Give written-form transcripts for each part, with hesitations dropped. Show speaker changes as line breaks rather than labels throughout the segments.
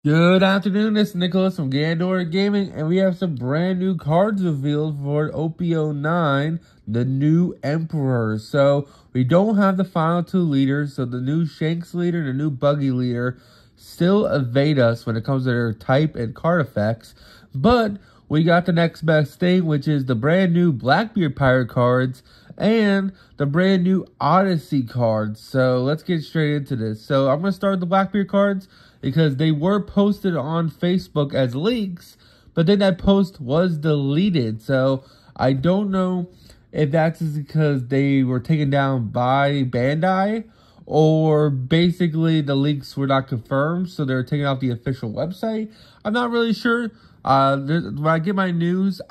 Good afternoon, this is Nicholas from Gandor Gaming, and we have some brand new cards revealed for OP09, the new Emperor. So, we don't have the final two leaders, so the new Shanks leader and the new Buggy leader still evade us when it comes to their type and card effects. But, we got the next best thing, which is the brand new Blackbeard Pirate cards and the brand new Odyssey cards. So, let's get straight into this. So, I'm going to start with the Blackbeard cards, because they were posted on Facebook as leaks, but then that post was deleted. So I don't know if that's because they were taken down by Bandai, or basically the leaks were not confirmed, so they were taken off the official website. I'm not really sure. When I get my news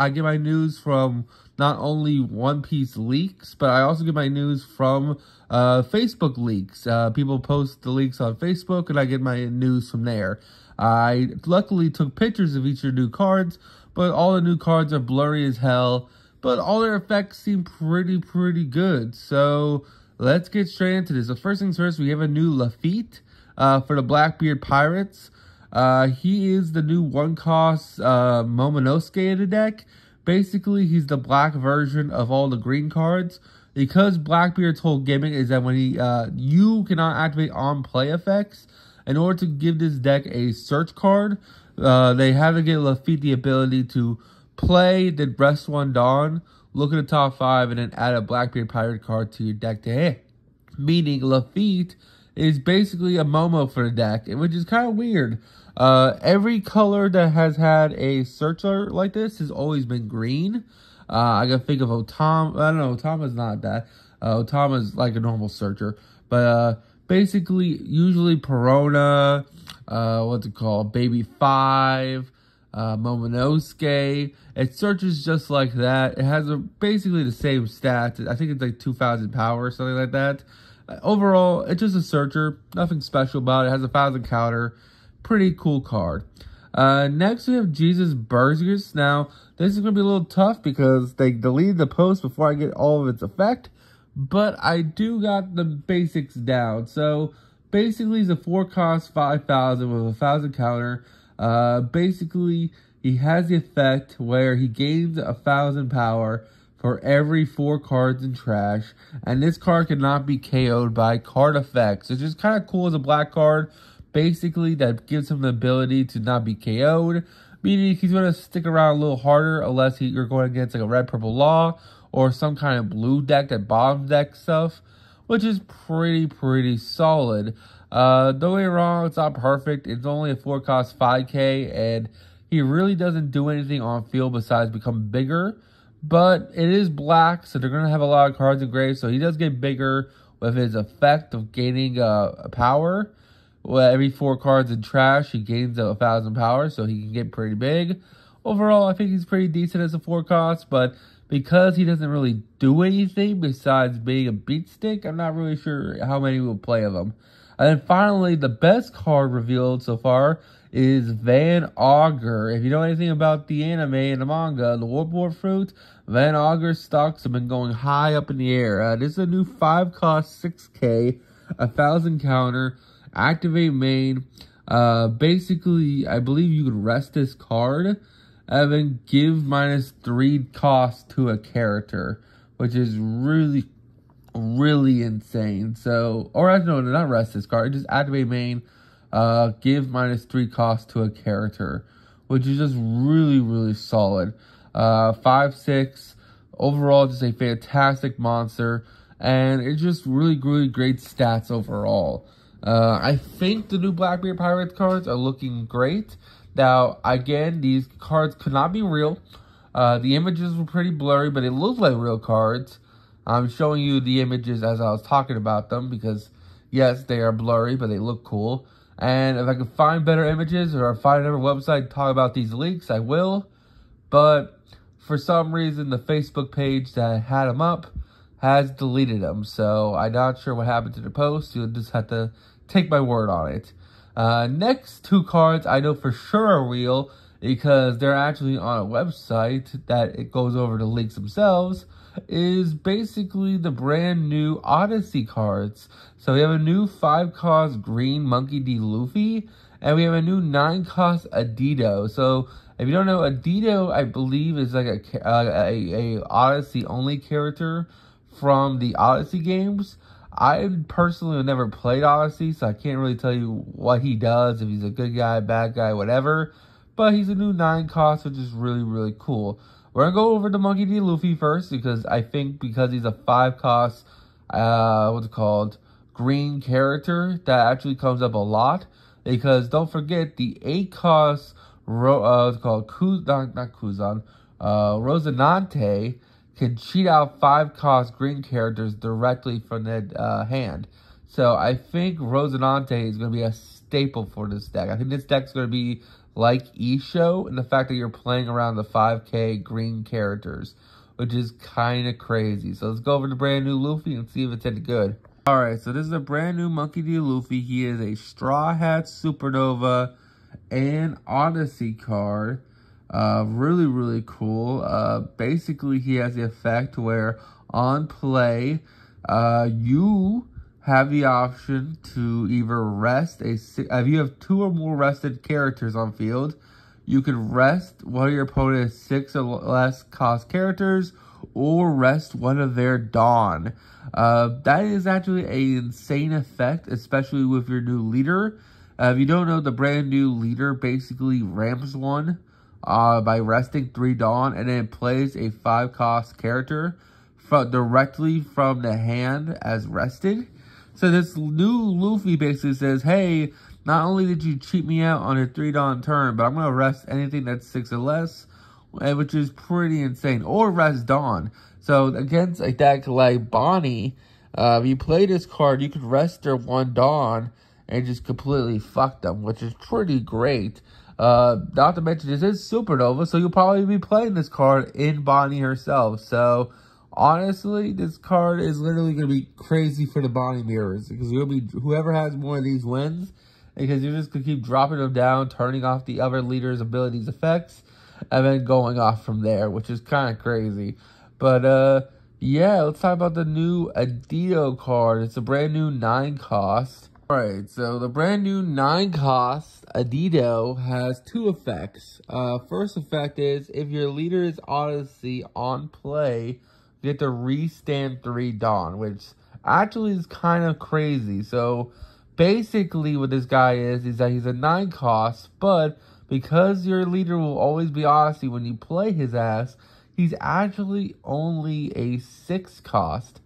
from not only One Piece leaks, but I also get my news from Facebook leaks. People post the leaks on Facebook, and I get my news from there. I luckily took pictures of each of the new cards, but all the new cards are blurry as hell. But all their effects seem pretty good. So let's get straight into this. So first things first, we have a new Lafitte for the Blackbeard Pirates. He is the new one-cost Momonosuke in the deck. Basically, he's the black version of all the green cards. Because Blackbeard's whole gimmick is that when you cannot activate on-play effects, in order to give this deck a search card, they have to give Lafitte the ability to play, then rest one Dawn, look at the top 5, and then add a Blackbeard Pirate card to your deck to hit. Meaning, Lafitte is basically a Momo for the deck, which is kind of weird. Every color that has had a search alert like this has always been green. I gotta think of Otama. I don't know, Otama's not that. Otama's like a normal searcher. But basically, usually Perona, what's it called? Baby 5, Momonosuke. It searches just like that. It has basically the same stats. I think it's like 2,000 power or something like that. Overall, it's just a searcher. Nothing special about it. It has 1,000 counter. Pretty cool card. Next, we have Jesus Burgers. Now, this is going to be a little tough because they deleted the post before I get all of its effect. But I do got the basics down. So, basically, he's a 4-cost 5,000 with 1,000 counter. Basically, he has the effect where he gains 1,000 power for every 4 cards in trash. And this card cannot be KO'd by card effects. It's just kind of cool as a black card. Basically, that gives him the ability to not be KO'd. Meaning he's going to stick around a little harder unless you're going against like a red-purple law or some kind of blue deck that bottom deck stuff. Which is pretty solid. Don't get me wrong, it's not perfect. It's only a 4-cost 5k. And he really doesn't do anything on field besides become bigger. But it is black, so they're going to have a lot of cards engraved. So he does get bigger with his effect of gaining power. Well, every 4 cards in trash, he gains 1,000 power, so he can get pretty big. Overall, I think he's pretty decent as a 4-cost, but because he doesn't really do anything besides being a beat stick, I'm not really sure how many will play of him. And then finally, the best card revealed so far is Vanaugur. If you know anything about the anime and the manga, the Warboard Fruit, Vanaugur stocks have been going high up in the air. This is a new 5-cost 6k, 1,000 counter, activate main. Basically, I believe you could rest this card and then give -3 cost to a character, which is really insane. So, or no, not rest this card, just activate main, give -3 cost to a character, which is just really solid. 5/6, overall just a fantastic monster, and it's just really great stats overall. I think the new Blackbeard Pirates cards are looking great. Now, again, these cards could not be real. The images were pretty blurry, but it looked like real cards. I'm showing you the images as I was talking about them because, yes, they are blurry, but they look cool. And if I can find better images or find another website to talk about these leaks, I will. But for some reason, the Facebook page that had them up has deleted them. So I'm not sure what happened to the post. You'll just have to take my word on it. Next 2 cards I know for sure are real because they're actually on a website that it goes over the leaks themselves. is basically the brand new Odyssey cards. So we have a new 5-cost green Monkey D. Luffy, and we have a new 9-cost Adido. So if you don't know, Adido, I believe, is like a Odyssey only character from the Odyssey games. I personally have never played Odyssey, so I can't really tell you what he does, if he's a good guy, bad guy, whatever. But he's a new 9-cost, which is really, really cool. We're going to go over the Monkey D. Luffy first, because I think because he's a 5-cost, what's it called, green character, that actually comes up a lot. Because don't forget, the 8-cost, what's it called, Rosinante can cheat out 5-cost green characters directly from the hand. So I think Rosinante is going to be a staple for this deck. I think this deck's going to be like Isho in the fact that you're playing around the 5k green characters, which is kind of crazy. So let's go over the brand new Luffy and see if it's any good. Alright, so this is a brand new Monkey D. Luffy. He is a Straw Hat, Supernova, and Odyssey card. Really, really cool. Basically, he has the effect where on play, you have the option to either rest if you have 2 or more rested characters on field, you can rest one of your opponent's 6 or less cost characters, or rest one of their Dawn. That is actually an insane effect, especially with your new leader. If you don't know, the brand new leader basically ramps one by resting 3 Dawn, and then plays a 5-cost character directly from the hand as rested. So this new Luffy basically says, hey, not only did you cheat me out on a 3 Dawn turn, but I'm going to rest anything that's 6 or less, which is pretty insane. Or rest Dawn. So against a deck like Bonnie, if you play this card, you could rest their 1 Dawn and just completely fuck them, which is pretty great. Not to mention, this is Supernova, so you'll probably be playing this card in Bonnie herself. So honestly, this card is literally going to be crazy for the Bonnie mirrors, because you'll be whoever has more of these wins, because you're just going to keep dropping them down, turning off the other leader's abilities effects, and then going off from there, which is kind of crazy. But yeah, let's talk about the new Adido card. It's a brand new 9-cost. Alright, so the brand new 9-cost Adido has 2 effects. First effect is, if your leader is Odyssey on play, you get to restand 3 Dawn, which actually is kind of crazy. So basically what this guy is that he's a 9-cost, but because your leader will always be Odyssey when you play his ass, he's actually only a 6-cost,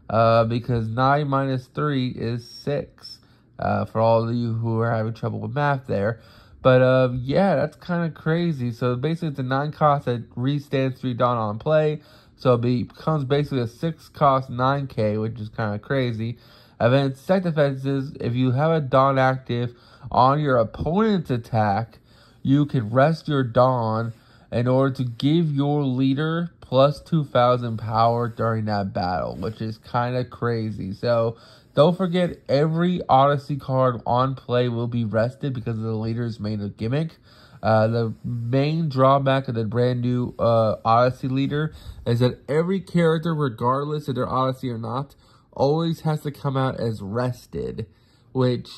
because 9 minus 3 is 6, for all of you who are having trouble with math there. But yeah, that's kind of crazy. So basically it's a 9-cost that restands 3 Dawn on play. So it becomes basically a 6-cost 9k, which is kind of crazy. And then second effect is, if you have a Dawn active on your opponent's attack, you can rest your Dawn in order to give your leader plus 2,000 power during that battle, which is kind of crazy. So don't forget, every Odyssey card on play will be rested because of the leader's main gimmick. The main drawback of the brand new Odyssey leader is that every character, regardless if they're Odyssey or not, always has to come out as rested, which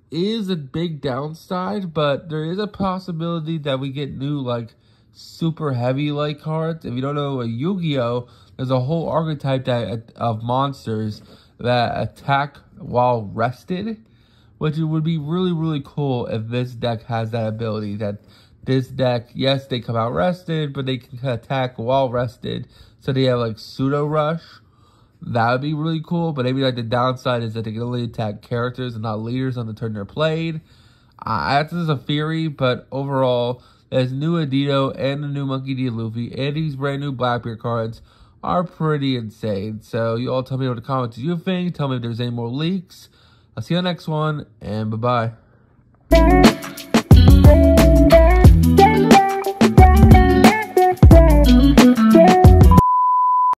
is a big downside, but there is a possibility that we get new, like, super heavy light cards. If you don't know Yu-Gi-Oh, there's a whole archetype of monsters that attack while rested, which would be really, really cool if this deck has that ability. That this deck, yes, they come out rested, but they can attack while rested. So they have like pseudo rush. That would be really cool. But maybe like the downside is that they can only attack characters and not leaders on the turn they're played. That's just a theory, but overall, there's new Adido and the new Monkey D. Luffy and these brand new Blackbeard cards are pretty insane. So you all tell me in the comments what you think. Tell me if there's any more leaks. I'll see you on the next one, and bye-bye.